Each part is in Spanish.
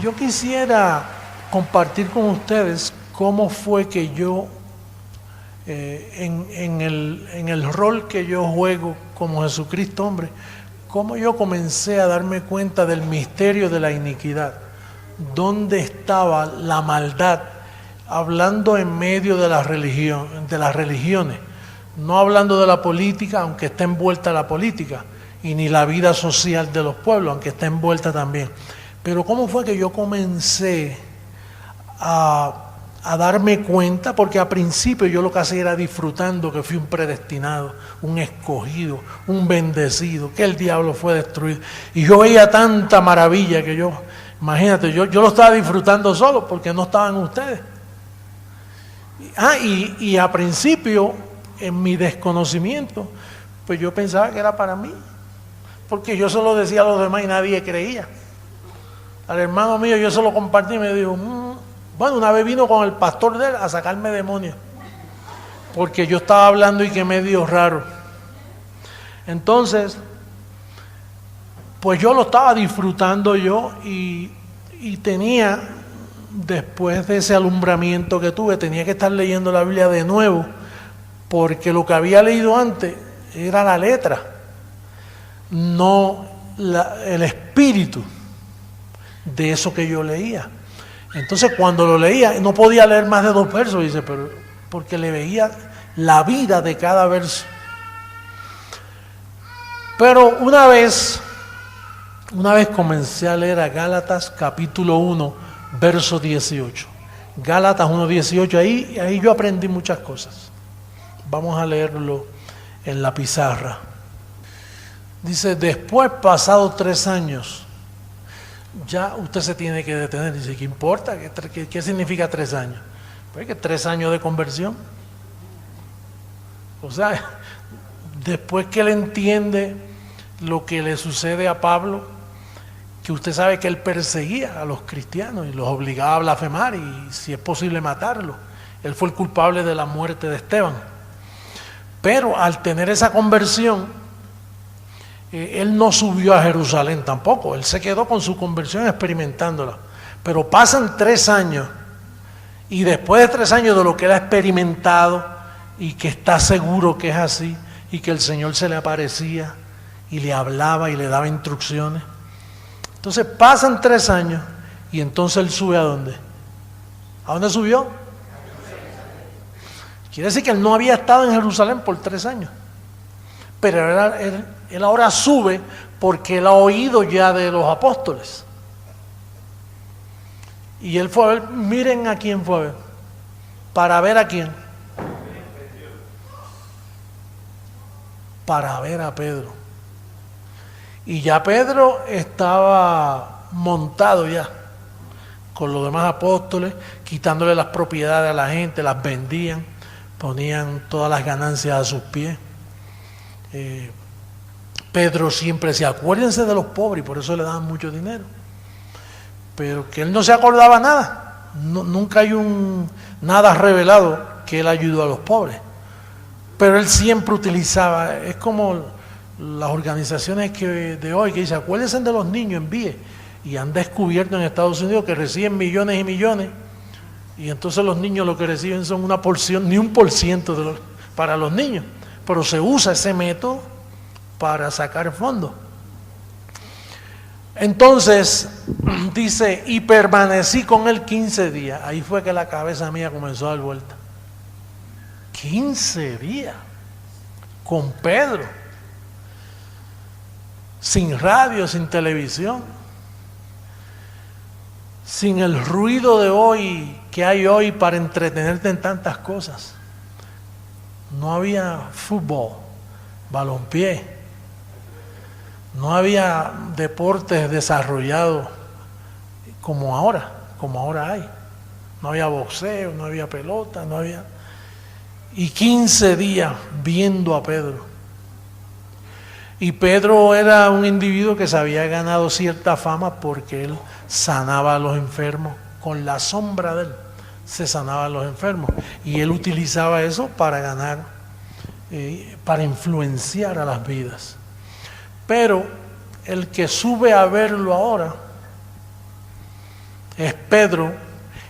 Yo quisiera compartir con ustedes cómo fue que yo, en el rol que yo juego como Jesucristo hombre, cómo yo comencé a darme cuenta del misterio de la iniquidad, dónde estaba la maldad, hablando en medio de la religión, de las religiones, no hablando de la política, aunque está envuelta la política, y ni la vida social de los pueblos, aunque está envuelta también. Pero cómo fue que yo comencé a darme cuenta, porque al principio yo lo que hacía era disfrutando que fui un predestinado, un escogido, un bendecido, que el diablo fue destruido. Y yo veía tanta maravilla que yo, imagínate, yo lo estaba disfrutando solo porque no estaban ustedes. Y a principio, en mi desconocimiento, pues yo pensaba que era para mí, porque yo se lo decía a los demás y nadie creía. Al hermano mío yo se lo compartí y me dijo, bueno, una vez vino con el pastor de él a sacarme demonios, porque yo estaba hablando y que medio raro. Entonces, pues yo lo estaba disfrutando yo y tenía, después de ese alumbramiento que tuve, tenía que estar leyendo la Biblia de nuevo, porque lo que había leído antes era la letra, no el espíritu de eso que yo leía. Entonces cuando lo leía no podía leer más de 2 versos, dice, pero porque le veía la vida de cada verso. Pero una vez comencé a leer a Gálatas capítulo 1 verso 18. Gálatas 1:18, ahí yo aprendí muchas cosas. Vamos a leerlo en la pizarra. Dice, después pasados 3 años, ya usted se tiene que detener. Dice, ¿qué importa? ¿Qué significa 3 años? Pues que 3 años de conversión. O sea, después que él entiende lo que le sucede a Pablo, que usted sabe que él perseguía a los cristianos y los obligaba a blasfemar y si es posible matarlos. Él fue el culpable de la muerte de Esteban. Pero al tener esa conversión, él no subió a Jerusalén tampoco, él se quedó con su conversión experimentándola. Pero pasan 3 años y después de 3 años de lo que él ha experimentado y que está seguro que es así y que el Señor se le aparecía y le hablaba y le daba instrucciones, entonces pasan 3 años y entonces él sube ¿a dónde? ¿A dónde subió? Quiere decir que él no había estado en Jerusalén por 3 años. Pero él ahora sube porque él ha oído ya de los apóstoles. Y él fue a ver, miren a quién fue a ver. ¿Para ver a quién? Para ver a Pedro. Y ya Pedro estaba montado ya con los demás apóstoles, quitándole las propiedades a la gente, las vendían, ponían todas las ganancias a sus pies. Pedro siempre decía, acuérdense de los pobres, y por eso le daban mucho dinero. Pero que él no se acordaba nada. Nunca hay nada revelado que él ayudó a los pobres. Pero él siempre utilizaba, es como las organizaciones de hoy que dicen, acuérdense de los niños, envíe. Y han descubierto en Estados Unidos que reciben millones y millones, y entonces los niños lo que reciben son una porción, ni 1% para los niños. Pero se usa ese método para sacar fondos. Entonces, dice, y permanecí con él 15 días. Ahí fue que la cabeza mía comenzó a dar vuelta. 15 días con Pedro, sin radio, sin televisión, sin el ruido de hoy que hay hoy para entretenerte en tantas cosas. No había fútbol, balompié, no había deportes desarrollados como ahora hay. No había boxeo, no había pelota, no había... Y 15 días viendo a Pedro. Y Pedro era un individuo que se había ganado cierta fama porque él sanaba a los enfermos. Con la sombra de él se sanaban los enfermos. Y él utilizaba eso para ganar, para influenciar a las vidas. Pero el que sube a verlo ahora es Pedro,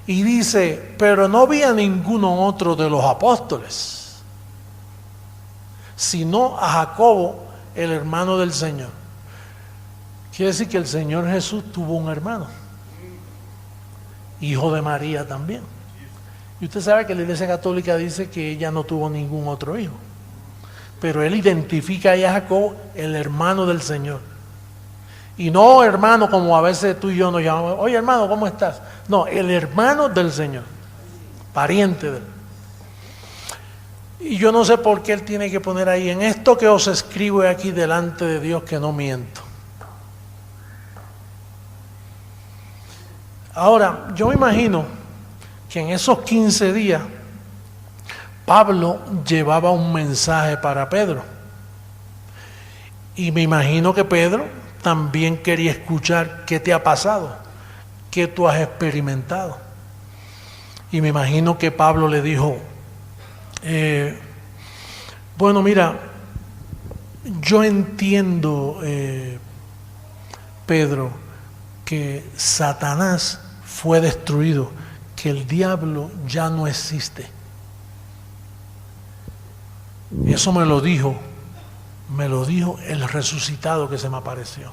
y dice, pero no vi a ninguno otro de los apóstoles, sino a Jacobo, el hermano del Señor. Quiere decir que el Señor Jesús tuvo un hermano, hijo de María también. Y usted sabe que la Iglesia Católica dice que ella no tuvo ningún otro hijo, pero él identifica ahí a Jacobo, el hermano del Señor. Y no hermano como a veces tú y yo nos llamamos, oye hermano, ¿cómo estás? No, el hermano del Señor, pariente de él. Y yo no sé por qué él tiene que poner ahí, en esto que os escribo aquí delante de Dios que no miento. Ahora, yo me imagino que en esos 15 días Pablo llevaba un mensaje para Pedro. Y me imagino que Pedro también quería escuchar qué te ha pasado, qué tú has experimentado. Y me imagino que Pablo le dijo, bueno, mira, yo entiendo, Pedro, que Satanás fue destruido, que el diablo ya no existe. Eso me lo dijo el resucitado que se me apareció.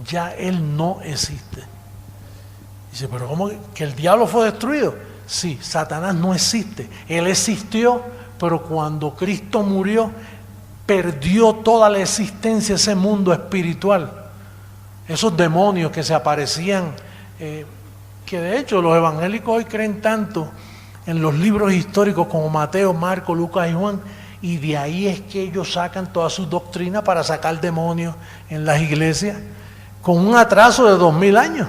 Ya él no existe. Dice, pero ¿cómo que el diablo fue destruido? Sí, Satanás no existe. Él existió, pero cuando Cristo murió, perdió toda la existencia ese mundo espiritual. Esos demonios que se aparecían, que de hecho los evangélicos hoy creen tanto en los libros históricos como Mateo, Marcos, Lucas y Juan, y de ahí es que ellos sacan toda su doctrina para sacar demonios en las iglesias, con un atraso de 2000 años.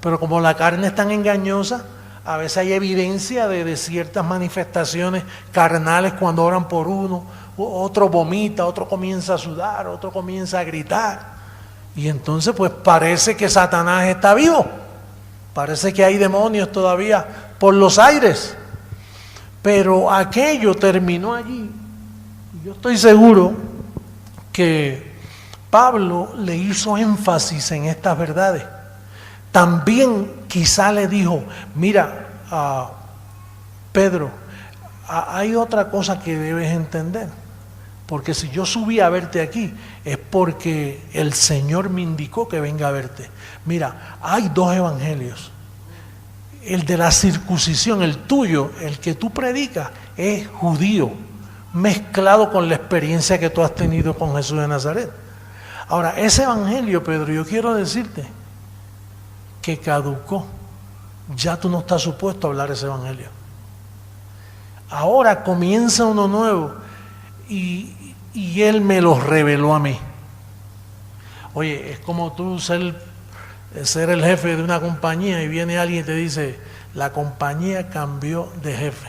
Pero como la carne es tan engañosa, a veces hay evidencia de ciertas manifestaciones carnales cuando oran por uno, otro vomita, otro comienza a sudar, otro comienza a gritar. Y entonces pues parece que Satanás está vivo, parece que hay demonios todavía por los aires. Pero aquello terminó allí. Yo estoy seguro que Pablo le hizo énfasis en estas verdades. También quizá le dijo, mira, Pedro, hay otra cosa que debes entender, porque si yo subí a verte aquí es porque el Señor me indicó que venga a verte. Mira, hay dos evangelios. El de la circuncisión, el tuyo, el que tú predicas, es judío, mezclado con la experiencia que tú has tenido con Jesús de Nazaret. Ahora, ese evangelio, Pedro, yo quiero decirte que caducó. Ya tú no estás supuesto a hablar ese evangelio. Ahora comienza uno nuevo y Él me lo reveló a mí. Oye, es como tú ser el jefe de una compañía y viene alguien y te dice, la compañía cambió de jefe.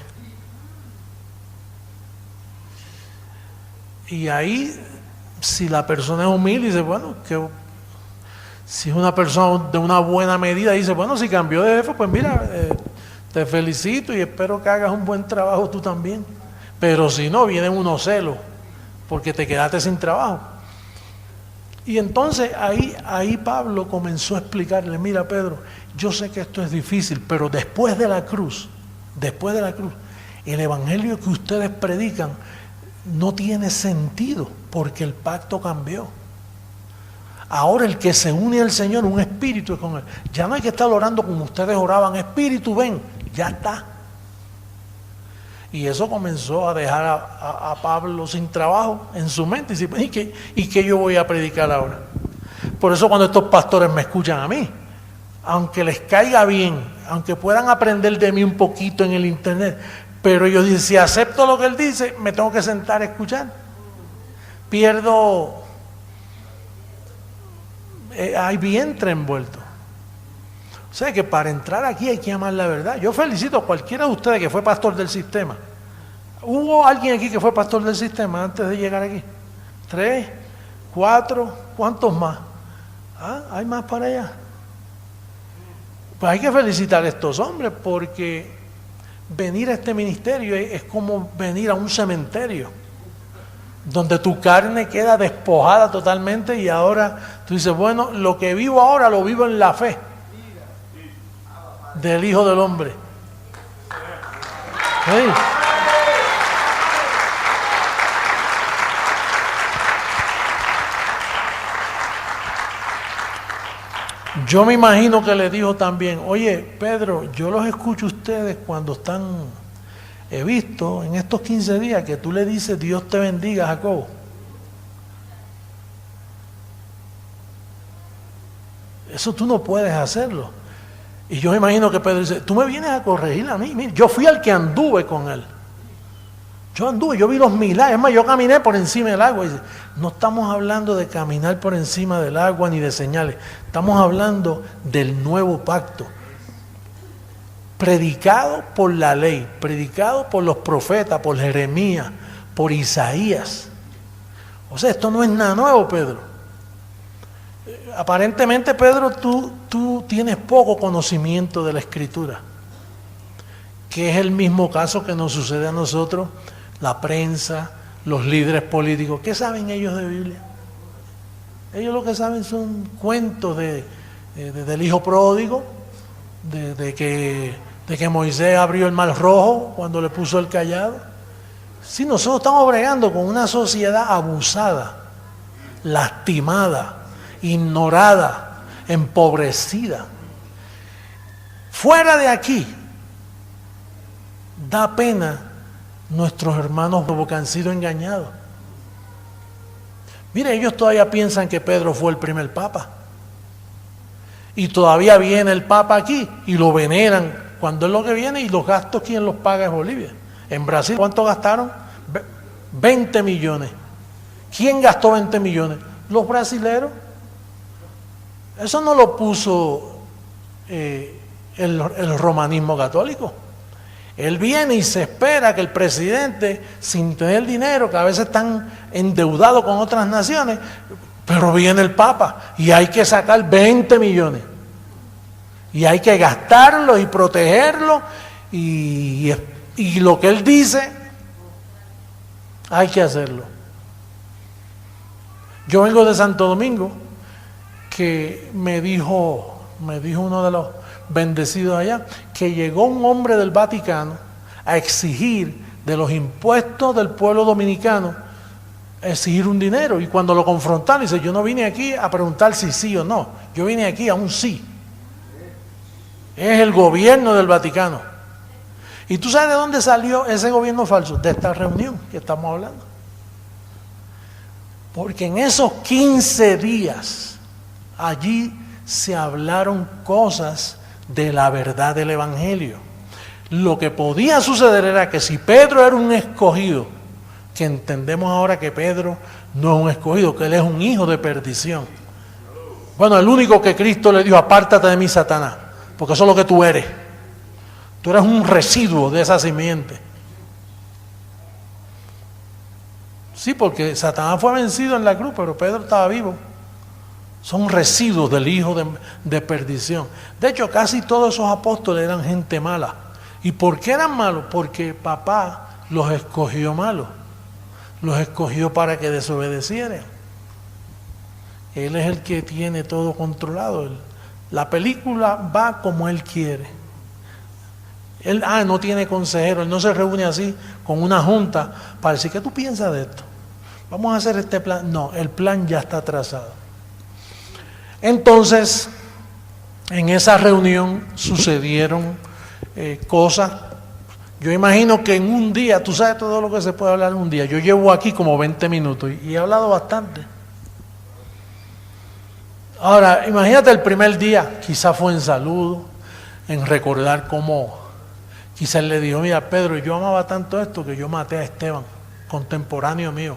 Y ahí, si la persona es humilde, dice, bueno, que si es una persona de una buena medida, dice, bueno, si cambió de jefe, pues mira, te felicito y espero que hagas un buen trabajo tú también. Pero si no, vienen unos celos, porque te quedaste sin trabajo. Y entonces ahí Pablo comenzó a explicarle, mira Pedro, yo sé que esto es difícil, pero después de la cruz, el evangelio que ustedes predican no tiene sentido, porque el pacto cambió. Ahora el que se une al Señor, un espíritu es con Él. Ya no hay que estar orando como ustedes oraban, espíritu ven, ya está. Y eso comenzó a dejar a Pablo sin trabajo en su mente. Y dice, ¿y qué yo voy a predicar ahora? Por eso cuando estos pastores me escuchan a mí, aunque les caiga bien, aunque puedan aprender de mí un poquito en el internet, pero ellos dicen, si acepto lo que él dice, me tengo que sentar a escuchar. Pierdo, hay vientre envuelto. O sea que para entrar aquí hay que amar la verdad. Yo felicito a cualquiera de ustedes que fue pastor del sistema. ¿Hubo alguien aquí que fue pastor del sistema antes de llegar aquí? 3, 4, ¿cuántos más? ¿Hay más para allá? Pues hay que felicitar a estos hombres, porque venir a este ministerio es como venir a un cementerio, donde tu carne queda despojada totalmente y ahora tú dices, bueno, lo que vivo ahora lo vivo en la fe. del Hijo del Hombre. ¿Sí? Yo me imagino que le dijo también, oye, Pedro, yo los escucho a ustedes cuando están, he visto en estos 15 días que tú le dices, Dios te bendiga, Jacobo. Eso tú no puedes hacerlo. Y yo me imagino que Pedro dice, tú me vienes a corregir a mí. Mira, yo fui el que anduve con él. Yo vi los milagros. Es más, yo caminé por encima del agua. Y dice, no estamos hablando de caminar por encima del agua ni de señales. Estamos hablando del nuevo pacto. Predicado por la ley, predicado por los profetas, por Jeremías, por Isaías. O sea, esto no es nada nuevo, Pedro. Aparentemente, Pedro, tú tienes poco conocimiento de la Escritura, que es el mismo caso que nos sucede a nosotros, la prensa, los líderes políticos. ¿Qué saben ellos de Biblia? Ellos lo que saben son cuentos del hijo pródigo, de que Moisés abrió el mar rojo cuando le puso el cayado. Sí, nosotros estamos bregando con una sociedad abusada, lastimada, ignorada, empobrecida. Fuera de aquí, da pena nuestros hermanos que han sido engañados. Mire, ellos todavía piensan que Pedro fue el primer papa. Y todavía viene el papa aquí y lo veneran cuando es lo que viene, y los gastos, ¿quién los paga? Es Bolivia. En Brasil, ¿cuánto gastaron? 20 millones. ¿Quién gastó 20 millones? Los brasileros. Eso no lo puso el romanismo católico. Él viene y se espera que el presidente, sin tener dinero, que a veces están endeudados con otras naciones, pero viene el Papa y hay que sacar 20 millones. Y hay que gastarlo y protegerlo, y lo que él dice, hay que hacerlo. Yo vengo de Santo Domingo, que me dijo uno de los bendecidos allá, que llegó un hombre del Vaticano a exigir de los impuestos del pueblo dominicano, exigir un dinero, y cuando lo confrontaron, dice, yo no vine aquí a preguntar si sí o no, yo vine aquí a un sí. Es el gobierno del Vaticano. ¿Y tú sabes de dónde salió ese gobierno falso? De esta reunión que estamos hablando. Porque en esos 15 días allí se hablaron cosas de la verdad del Evangelio. Lo que podía suceder era que si Pedro era un escogido, que entendemos ahora que Pedro no es un escogido, que él es un hijo de perdición. Bueno, el único que Cristo le dijo, apártate de mí, Satanás, porque eso es lo que tú eres. Tú eres un residuo de esa simiente. Sí, porque Satanás fue vencido en la cruz, pero Pedro estaba vivo. Son residuos del hijo de perdición. De hecho, casi todos esos apóstoles eran gente mala. ¿Y por qué eran malos? Porque papá los escogió malos. Los escogió para que desobedecieran. Él es el que tiene todo controlado. La película va como él quiere. Él no tiene consejero, él no se reúne así con una junta para decir, ¿qué tú piensas de esto? Vamos a hacer este plan. No, el plan ya está trazado. Entonces, en esa reunión sucedieron cosas. Yo imagino que en un día, tú sabes todo lo que se puede hablar en un día. Yo llevo aquí como 20 minutos y he hablado bastante. Ahora, imagínate el primer día, quizás fue en saludo, en recordar cómo quizás le dijo, mira Pedro, yo amaba tanto esto que yo maté a Esteban, contemporáneo mío.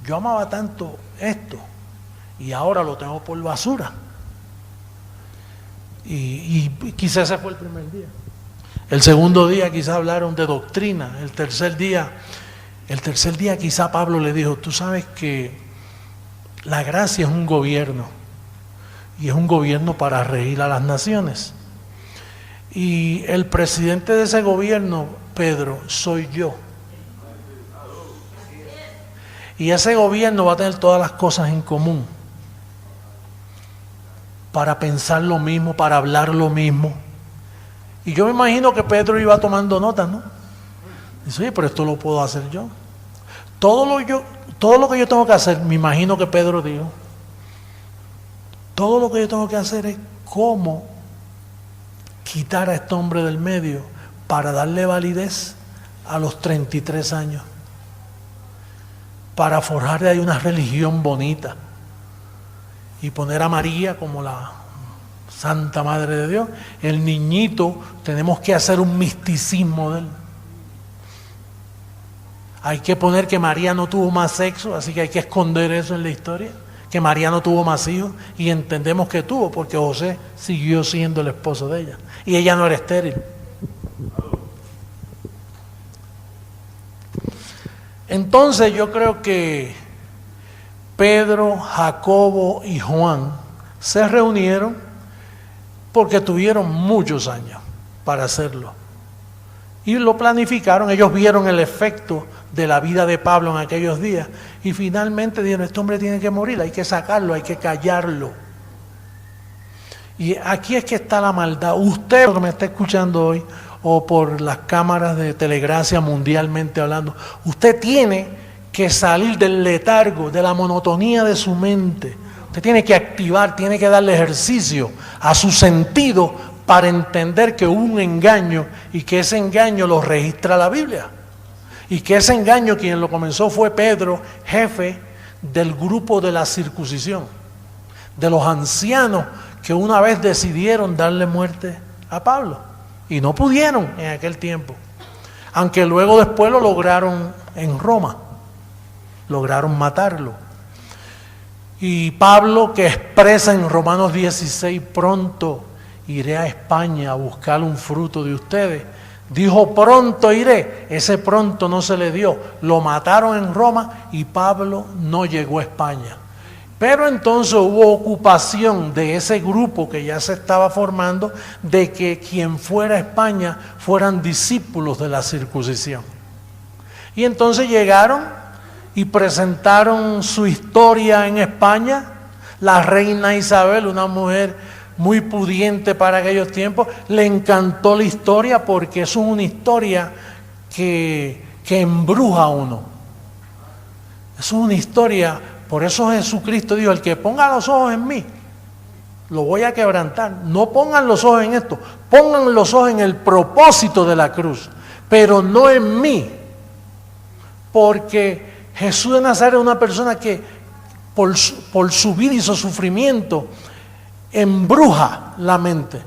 Yo amaba tanto esto y ahora lo tengo por basura. Y quizás ese fue el primer día. El segundo día quizás hablaron de doctrina. El tercer día quizás Pablo le dijo, tú sabes que la gracia es un gobierno, y es un gobierno para regir a las naciones. Y el presidente de ese gobierno, Pedro, soy yo. Y ese gobierno va a tener todas las cosas en común. para pensar lo mismo, para hablar lo mismo. Y yo me imagino que Pedro iba tomando notas, ¿no? Dice, oye, pero esto lo puedo hacer yo. Todo lo que yo tengo que hacer, me imagino que Pedro dijo, todo lo que yo tengo que hacer es cómo quitar a este hombre del medio para darle validez a los 33 años, para forjarle ahí una religión bonita y poner a María como la Santa Madre de Dios. El niñito, tenemos que hacer un misticismo de él. Hay que poner que María no tuvo más sexo, así que hay que esconder eso en la historia, que María no tuvo más hijos, y entendemos que tuvo, porque José siguió siendo el esposo de ella, y ella no era estéril. Entonces yo creo que Pedro, Jacobo y Juan se reunieron porque tuvieron muchos años para hacerlo. Y lo planificaron, ellos vieron el efecto de la vida de Pablo en aquellos días y finalmente dijeron, este hombre tiene que morir, hay que sacarlo, hay que callarlo. Y aquí es que está la maldad. Usted que me está escuchando hoy o por las cámaras de Telegracia mundialmente hablando, usted tiene que salir del letargo, de la monotonía de su mente. Usted tiene que activar, tiene que darle ejercicio a su sentido para entender que hubo un engaño y que ese engaño lo registra la Biblia. Y que ese engaño quien lo comenzó fue Pedro, jefe del grupo de la circuncisión, de los ancianos que una vez decidieron darle muerte a Pablo. Y no pudieron en aquel tiempo. Aunque luego después lo lograron en Roma. Lograron matarlo. Y Pablo, que expresa en Romanos 16, pronto iré a España a buscar un fruto de ustedes. Dijo, pronto iré. Ese pronto no se le dio. Lo mataron en Roma y Pablo no llegó a España. Pero entonces hubo ocupación de ese grupo que ya se estaba formando de que quien fuera a España fueran discípulos de la circuncisión. Y entonces llegaron y presentaron su historia en España. La reina Isabel, una mujer muy pudiente para aquellos tiempos, le encantó la historia porque es una historia que embruja a uno. Es una historia, por eso Jesucristo dijo, el que ponga los ojos en mí, lo voy a quebrantar. No pongan los ojos en esto, pongan los ojos en el propósito de la cruz, pero no en mí. Porque Jesús de Nazaret es una persona que por su vida y su sufrimiento embruja la mente.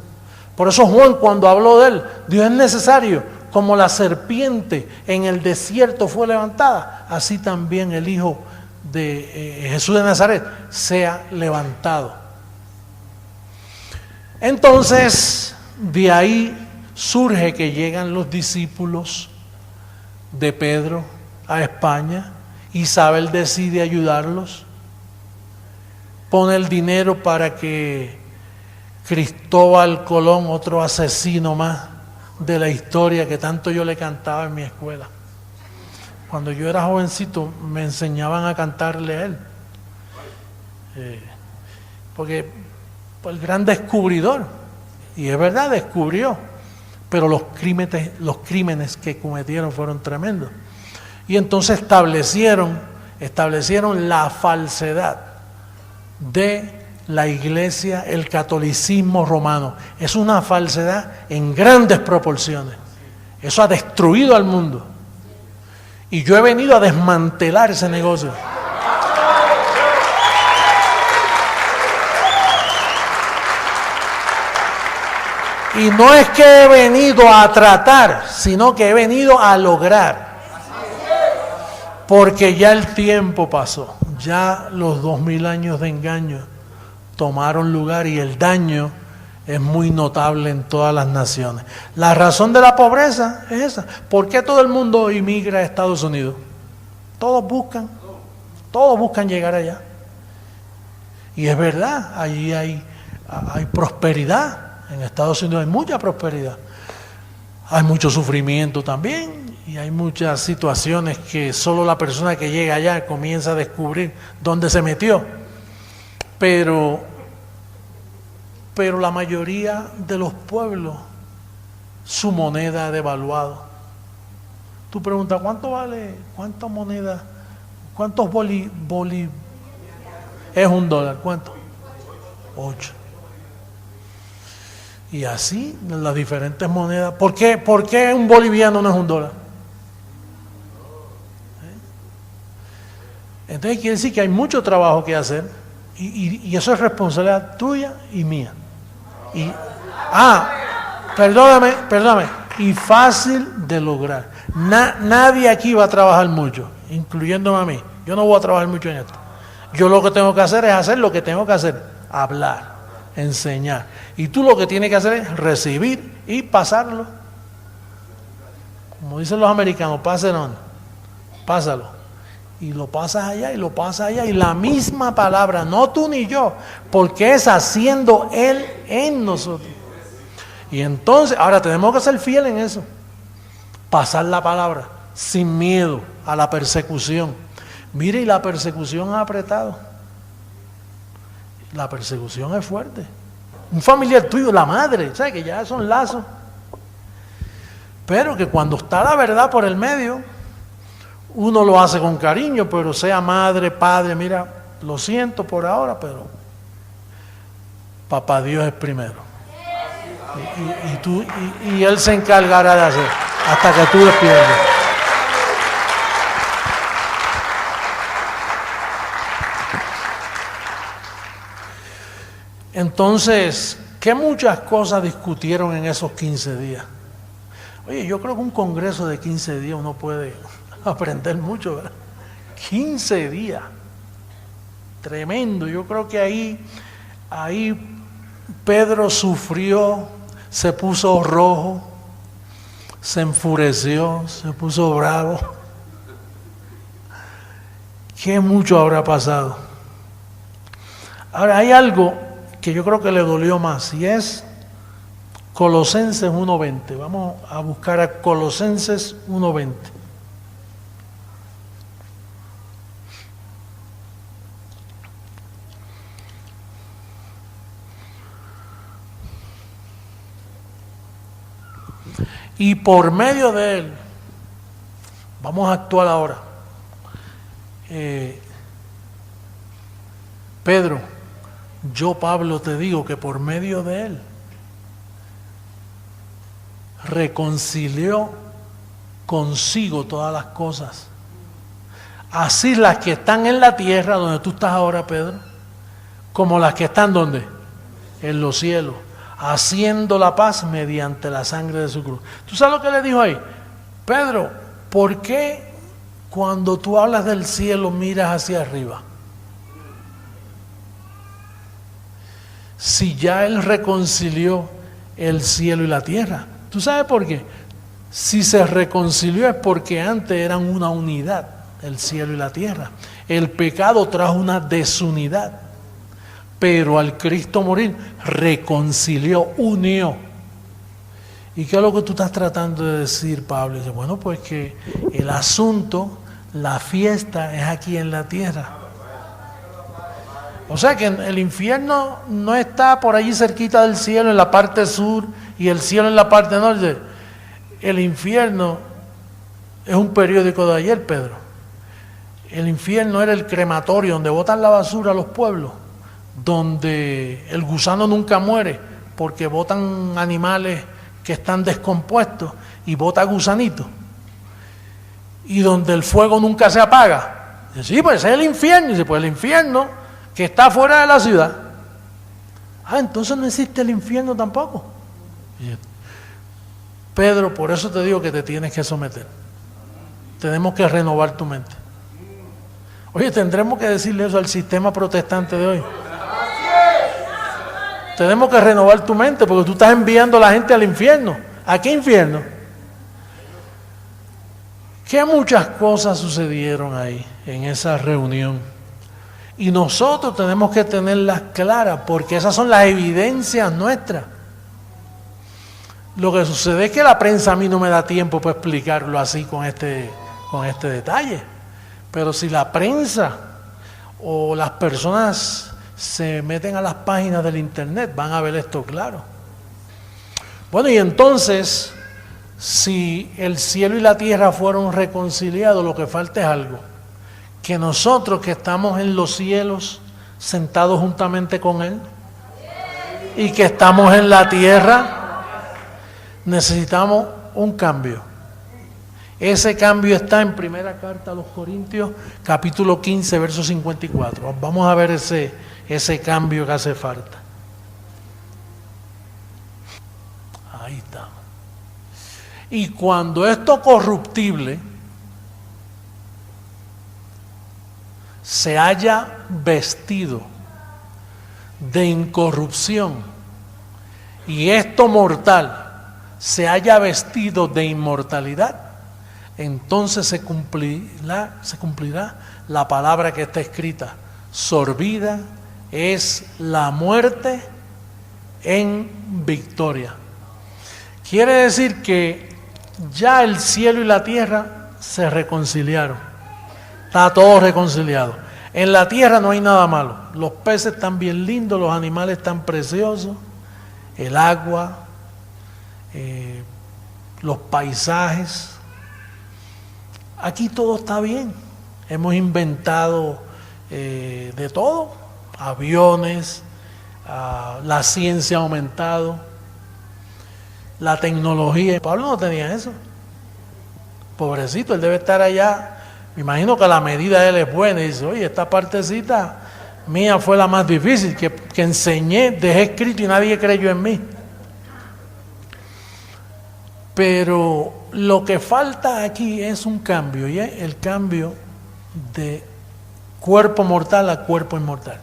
Por eso Juan, cuando habló de él, Dios es necesario, como la serpiente en el desierto fue levantada, así también el Hijo de Jesús de Nazaret sea levantado. Entonces, de ahí surge que llegan los discípulos de Pedro a España. Isabel decide ayudarlos. Pone el dinero para que Cristóbal Colón, otro asesino más de la historia que tanto yo le cantaba en mi escuela. Cuando yo era jovencito me enseñaban a cantarle a él. Porque el gran descubridor, y es verdad, descubrió, pero los crímenes que cometieron fueron tremendos. Y entonces establecieron la falsedad de la iglesia, el catolicismo romano. Es una falsedad en grandes proporciones. Eso ha destruido al mundo. Y yo he venido a desmantelar ese negocio. Y no es que he venido a tratar, sino que he venido a lograr. Porque ya el tiempo pasó. Ya los 2000 años de engaño tomaron lugar y el daño es muy notable en todas las naciones. La razón de la pobreza es esa. ¿Por qué todo el mundo inmigra a Estados Unidos? Todos buscan llegar allá. Y es verdad, allí hay prosperidad. En Estados Unidos hay mucha prosperidad. Hay mucho sufrimiento también y hay muchas situaciones que solo la persona que llega allá comienza a descubrir dónde se metió. Pero pero la mayoría de los pueblos, su moneda ha devaluado. Tú preguntas, ¿cuánto vale? ¿Cuánta moneda? ¿Cuántos boli? Es $1. ¿Cuánto? 8. Y así, las diferentes monedas. ¿Por qué un boliviano no es $1? Entonces quiere decir que hay mucho trabajo que hacer y eso es responsabilidad tuya y mía. Perdóname, y fácil de lograr. Nadie aquí va a trabajar mucho, incluyéndome a mí. Yo no voy a trabajar mucho en esto. Yo lo que tengo que hacer es hacer lo que tengo que hacer, hablar, enseñar. Y tú lo que tienes que hacer es recibir y pasarlo. Como dicen los americanos, pásalo. Y lo pasas allá y lo pasas allá. Y la misma palabra, no tú ni yo, porque es haciendo Él en nosotros. Y entonces, ahora tenemos que ser fieles en eso. Pasar la palabra sin miedo a la persecución. Mire, y la persecución ha apretado. La persecución es fuerte. Un familiar tuyo, la madre, ¿sabes? Que ya son lazos. Pero que cuando está la verdad por el medio, uno lo hace con cariño, pero sea madre, padre, mira, lo siento por ahora, pero papá Dios es primero. Y Él se encargará de hacer hasta que tú despiertes. Entonces, ¿qué muchas cosas discutieron en esos 15 días? Oye, yo creo que un congreso de 15 días uno puede aprender mucho, ¿verdad? 15 días. Tremendo. Yo creo que ahí Pedro sufrió, se puso rojo, se enfureció, se puso bravo. ¿Qué mucho habrá pasado? Ahora, hay algo que yo creo que le dolió más, y es Colosenses 1:20. Vamos a buscar a Colosenses 1:20. Y por medio de Él, vamos a actuar ahora. Pedro, yo Pablo te digo que por medio de Él reconcilió consigo todas las cosas, así las que están en la tierra, donde tú estás ahora, Pedro, como las que están ¿dónde? En los cielos, haciendo la paz mediante la sangre de su cruz. ¿Tú sabes lo que le dijo ahí? Pedro, ¿por qué cuando tú hablas del cielo miras hacia arriba? Si ya Él reconcilió el cielo y la tierra. ¿Tú sabes por qué? Si se reconcilió es porque antes eran una unidad, el cielo y la tierra. El pecado trajo una desunidad. Pero al Cristo morir, reconcilió, unió. ¿Y qué es lo que tú estás tratando de decir, Pablo? Dice, bueno, pues que el asunto, la fiesta es aquí en la tierra. O sea que el infierno no está por allí cerquita del cielo, en la parte sur, y el cielo en la parte norte. El infierno es un periódico de ayer, Pedro. El infierno era el crematorio donde botan la basura a los pueblos, donde el gusano nunca muere, porque botan animales que están descompuestos y bota gusanitos, y donde el fuego nunca se apaga. Dice, sí, pues ese es el infierno. Dice, pues el infierno que está fuera de la ciudad. Ah, entonces no existe el infierno tampoco. Dice, Pedro, por eso te digo que te tienes que someter. Tenemos que renovar tu mente. Oye, tendremos que decirle eso al sistema protestante de hoy. Tenemos que renovar tu mente porque tú estás enviando a la gente al infierno. ¿A qué infierno? Que muchas cosas sucedieron ahí, en esa reunión. Y nosotros tenemos que tenerlas claras porque esas son las evidencias nuestras. Lo que sucede es que la prensa a mí no me da tiempo para explicarlo así con este detalle. Pero si la prensa o las personas se meten a las páginas del internet, van a ver esto claro. Bueno, y entonces, si el cielo y la tierra fueron reconciliados, lo que falta es algo. Que nosotros que estamos en los cielos, sentados juntamente con Él, y que estamos en la tierra, necesitamos un cambio. Ese cambio está en primera carta a los Corintios, capítulo 15, verso 54. Vamos a ver ese cambio que hace falta. Ahí está. Y cuando esto corruptible se haya vestido de incorrupción y esto mortal se haya vestido de inmortalidad, entonces se cumplirá la palabra que está escrita: sorbida es la muerte en victoria. Quiere decir que ya el cielo y la tierra se reconciliaron. Está todo reconciliado. En la tierra no hay nada malo. Los peces están bien lindos, los animales están preciosos, el agua, los paisajes. Aquí todo está bien. Hemos inventado de todo, aviones, la ciencia ha aumentado, la tecnología. Pablo no tenía eso. Pobrecito, él debe estar allá. Me imagino que la medida de él es buena y dice: oye, esta partecita mía fue la más difícil, que enseñé, dejé escrito y nadie creyó en mí. Pero lo que falta aquí es un cambio, y es el cambio de cuerpo mortal a cuerpo inmortal.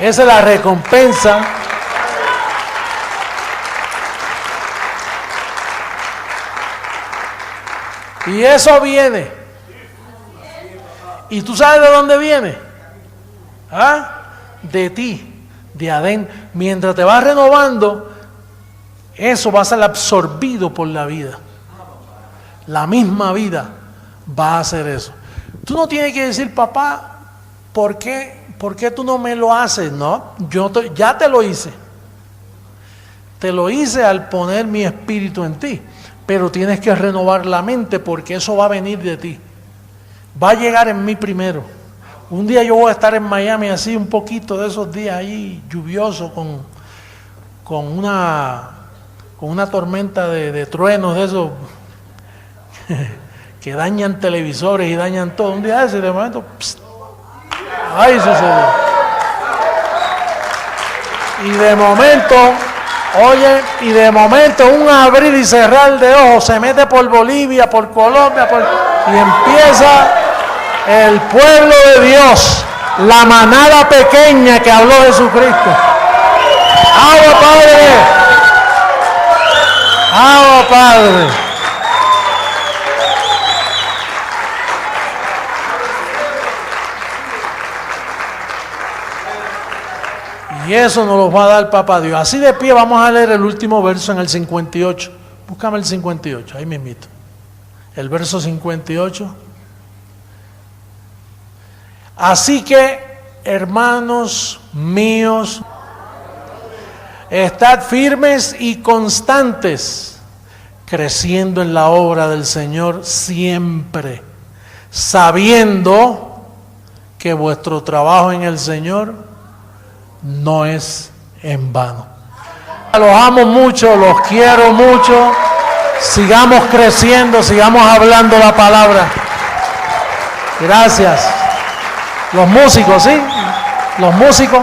Esa es la recompensa. Y eso viene. ¿Y tú sabes de dónde viene? ¿Ah? De ti, de adentro. Mientras te vas renovando, eso va a ser absorbido por la vida. La misma vida va a hacer eso. Tú no tienes que decir: papá, ¿por qué tú no me lo haces? No, ya te lo hice. Te lo hice al poner mi espíritu en ti. Pero tienes que renovar la mente, porque eso va a venir de ti. Va a llegar en mí primero. Un día yo voy a estar en Miami, así un poquito de esos días ahí lluviosos, con una tormenta de truenos de esos que dañan televisores y dañan todo. Un día ese, de momento, ahí sucedió. Y de momento, oye, y de momento un abrir y cerrar de ojos, se mete por Bolivia, por Colombia, y empieza el pueblo de Dios, la manada pequeña que habló Jesucristo. ¡Agua, Padre! ¡Agua, Padre! Y eso nos lo va a dar Papá Dios. Así de pie vamos a leer el último verso en el 58. Búscame el 58, ahí mismito. El verso 58. Así que, hermanos míos, estad firmes y constantes, creciendo en la obra del Señor siempre, sabiendo que vuestro trabajo en el Señor no es en vano. Los amo mucho, los quiero mucho. Sigamos creciendo, sigamos hablando la palabra. Gracias. Los músicos, ¿sí? Los músicos.